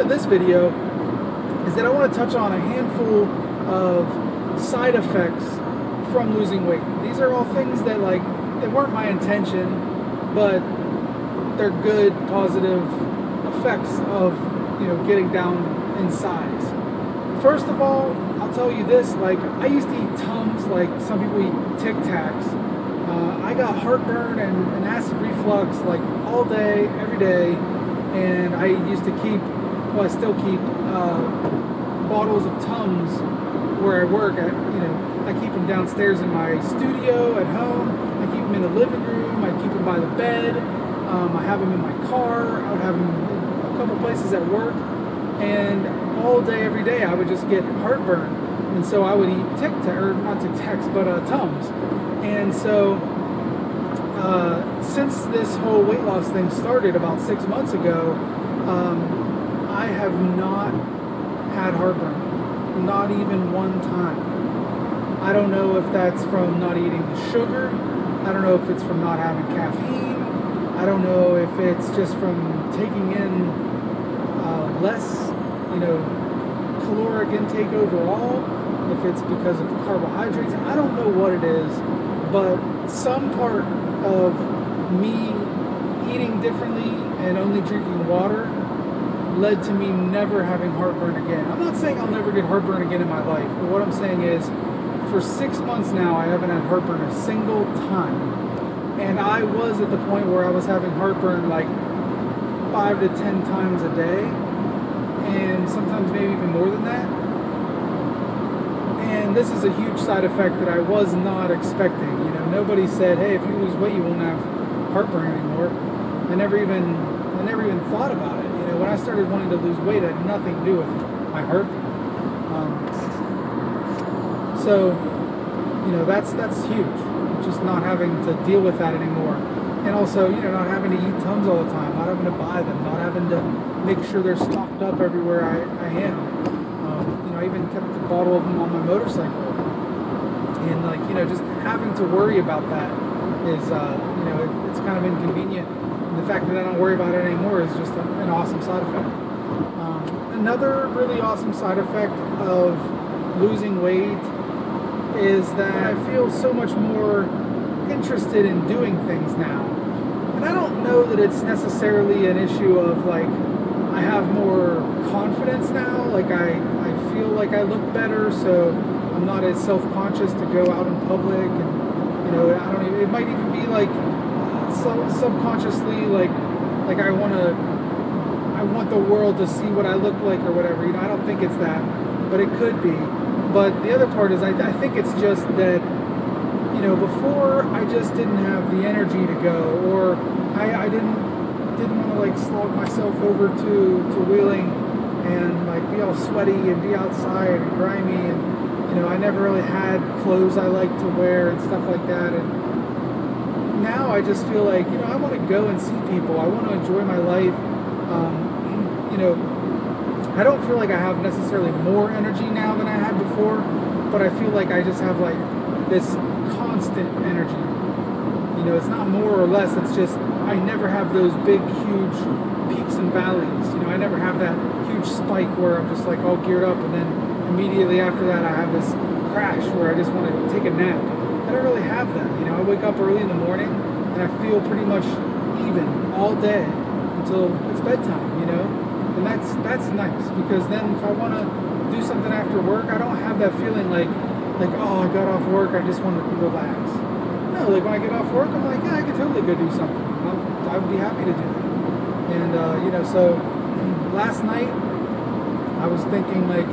of this video is that I want to touch on a handful of side effects from losing weight. These are all things that, like, they weren't my intention, but they're good, positive effects of, you know, getting down in size. First of all, I'll tell you this, like, I used to eat Tums like some people eat Tic Tacs. I got heartburn and acid reflux like all day, every day, and I used to keep, well, I still keep bottles of Tums where I work. I keep them downstairs in my studio at home. I keep them in the living room. I keep them by the bed. I have them in my car. I would have them in a couple places at work, and all day, every day, I would just get heartburn, and so I would eat not Tic Tacs, but Tums. And so, since this whole weight loss thing started about 6 months ago, I have not had heartburn, not even one time. I don't know if that's from not eating the sugar. I don't know if it's from not having caffeine. I don't know if it's just from taking in less, caloric intake overall. If it's because of carbohydrates, I don't know what it is, but some part of me eating differently and only drinking water led to me never having heartburn again. I'm not saying I'll never get heartburn again in my life, but what I'm saying is, for 6 months now, I haven't had heartburn a single time. And I was at the point where I was having heartburn like 5 to 10 times a day, and sometimes maybe even more than that. And this is a huge side effect that I was not expecting. Nobody said, hey, if you lose weight, you won't have heartburn anymore. I never even thought about it. When I started wanting to lose weight, it had nothing to do with my heartburn. So that's huge. Just not having to deal with that anymore. And also, not having to eat Tums all the time, not having to buy them, not having to make sure they're stocked up everywhere I am. I even kept a bottle of them on my motorcycle. And just having to worry about that is, it's kind of inconvenient. And the fact that I don't worry about it anymore is just an awesome side effect. Another really awesome side effect of losing weight is that I feel so much more interested in doing things now. And I don't know that it's necessarily an issue of, like, I have more confidence now, like I feel like I look better, so I'm not as self-conscious to go out in public, and I don't even, it might even be like subconsciously like I want the world to see what I look like or whatever. I don't think it's that, but it could be. But the other part is I think it's just that before I just didn't have the energy to go, or I didn't want to like slog myself over to Wheeling and like be all sweaty and be outside and grimy, and I never really had clothes I like to wear and stuff like that. And now I just feel like I want to go and see people. I want to enjoy my life. I don't feel like I have necessarily more energy now than I had before, but I feel like I just have like this constant energy. It's not more or less, it's just I never have those big, huge peaks and valleys. I never have that huge spike where I'm just like all geared up, and then immediately after that I have this crash where I just want to take a nap. I don't really have that. I wake up early in the morning and I feel pretty much even all day until it's bedtime, and that's nice, because then if I want to do something after work, I don't have that feeling like oh, I got off work, I just want to relax. No, like when I get off work, I'm like, yeah, I could totally go do something. I would be happy to do that. And so last night I was thinking like,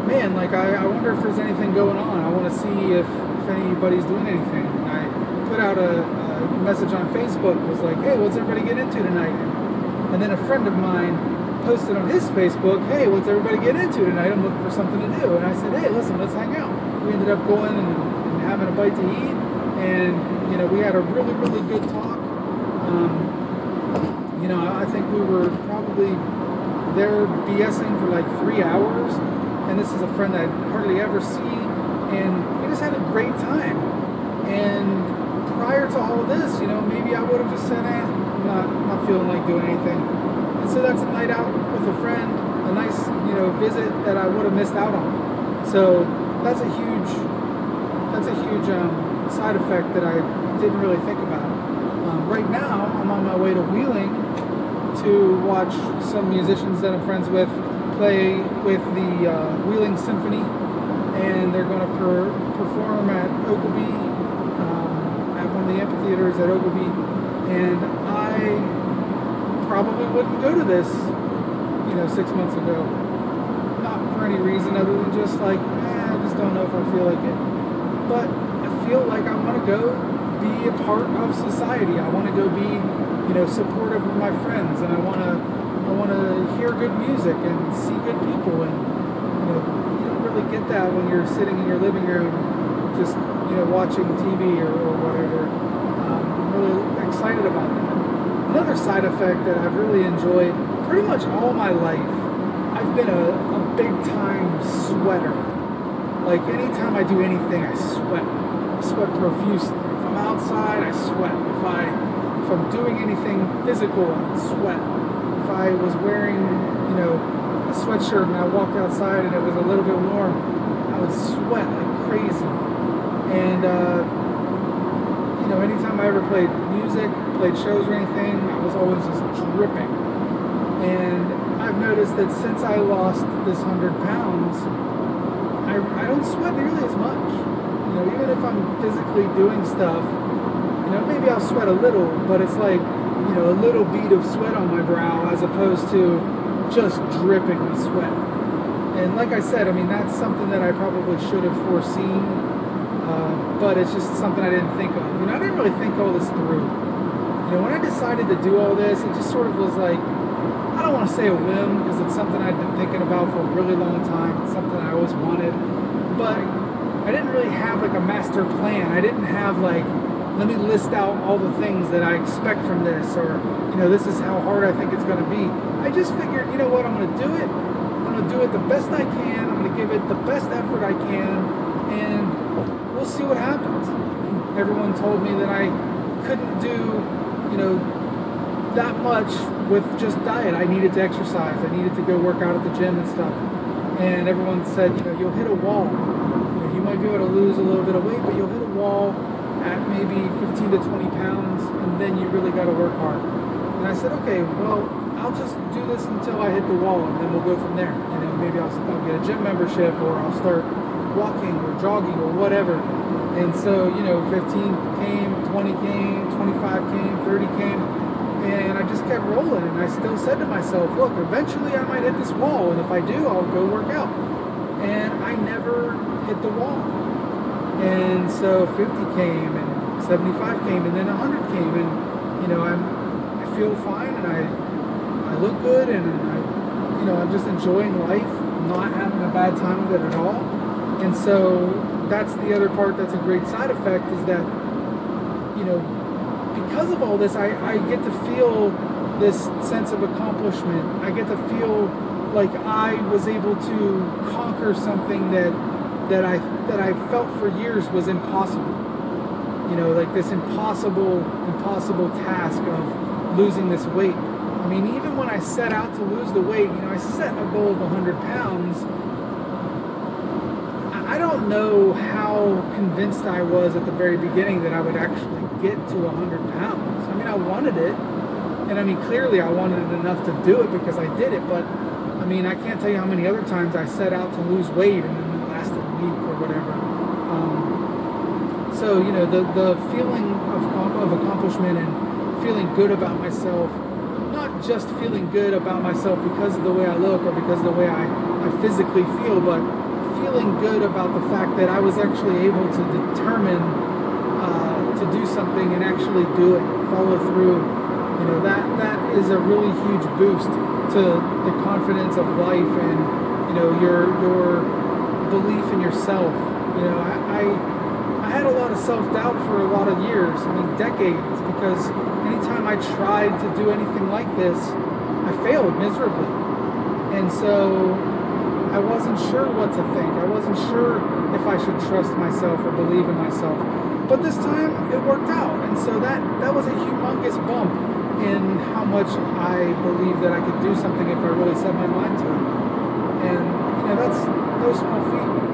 man, like I wonder if there's anything going on. I want to see if anybody's doing anything. And I put out a message on Facebook, was like, hey, what's everybody getting into tonight? And then a friend of mine posted on his Facebook, hey, what's everybody getting into tonight? I'm looking for something to do. And I said, hey, listen, let's hang out. We ended up going and having a bite to eat, and we had a really, really good talk. I think we were probably there BSing for like 3 hours, and this is a friend that I hardly ever see, and we just had a great time. And prior to all this, maybe I would have just said, I'm not feeling like doing anything. And so that's a night out with a friend, a nice, visit that I would have missed out on. So that's a huge side effect that I didn't really think about. Right now, I'm on my way to Wheeling to watch some musicians that I'm friends with play with the Wheeling Symphony, and they're going to perform at Ogilvy, at one of the amphitheaters at Ogilvy, and I probably wouldn't go to this, 6 months ago. Not for any reason other than just like, I just don't know if I feel like it. But I feel like I want to go be a part of society. I want to go be, supportive of my friends, and I want to hear good music and see good people. And you don't really get that when you're sitting in your living room, just watching TV or whatever. I'm really excited about that. Another side effect that I've really enjoyed pretty much all my life, I've been a big time sweater. Like anytime I do anything, I sweat. I sweat profusely. If I'm outside, I sweat. If I'm doing anything physical, I sweat. If I was wearing, a sweatshirt and I walked outside and it was a little bit warm, I would sweat like crazy. And anytime I ever played music, played shows or anything, I was always just dripping. And I've noticed that since I lost this 100 pounds, I don't sweat nearly as much. Even if I'm physically doing stuff, maybe I'll sweat a little, but it's like, a little bead of sweat on my brow as opposed to just dripping with sweat. And like I said, that's something that I probably should have foreseen, but it's just something I didn't think of. I didn't really think all this through. When I decided to do all this, it just sort of was like, I don't want to say a whim, because it's something I've been thinking about for a really long time. It's something I always wanted, but I didn't really have like a master plan. I didn't have like, let me list out all the things that I expect from this, or this is how hard I think it's going to be. I just figured, I'm going to do it. I'm going to do it the best I can. I'm going to give it the best effort I can, and we'll see what happens. Everyone told me that I couldn't do, that much with just diet. I needed to exercise. I needed to go work out at the gym and stuff. And everyone said, you'll hit a wall. You might be able to lose a little bit of weight, but you'll hit a wall at maybe 15 to 20 pounds, and then you really got to work hard. And I said, okay, well, I'll just do this until I hit the wall, and then we'll go from there. Maybe I'll get a gym membership, or I'll start walking or jogging or whatever. And so, 15 came, 20 came, 25 came, 30 came, and I just kept rolling. And I still said to myself, look, eventually I might hit this wall, and if I do, I'll go work out. And I never hit the wall. And so 50 came, and 75 came, and then 100 came, and I feel fine, and I look good, and I'm just enjoying life. I'm not having a bad time with it at all. And so that's the other part that's a great side effect, is that because of all this, I get to feel this sense of accomplishment. I get to feel like I was able to conquer something that I felt for years was impossible. Like this impossible task of losing this weight. Even when I set out to lose the weight, I set a goal of 100 pounds. I don't know how convinced I was at the very beginning that I would actually get to 100 pounds. I wanted it, and clearly I wanted it enough to do it because I did it, but I can't tell you how many other times I set out to lose weight and then it lasted a week or whatever. So the feeling of accomplishment and feeling good about myself, not just feeling good about myself because of the way I look or because of the way I physically feel, but feeling good about the fact that I was actually able to determine to do something and actually do it, follow through. That is a really huge boost to the confidence of life and your belief in yourself. I had a lot of self-doubt for a lot of years, decades, because anytime I tried to do anything like this, I failed miserably. And so I wasn't sure what to think. I wasn't sure if I should trust myself or believe in myself. But this time it worked out. And so that was a humongous bump in how much I believe that I could do something if I really set my mind to it. And, you know, that's no small feat.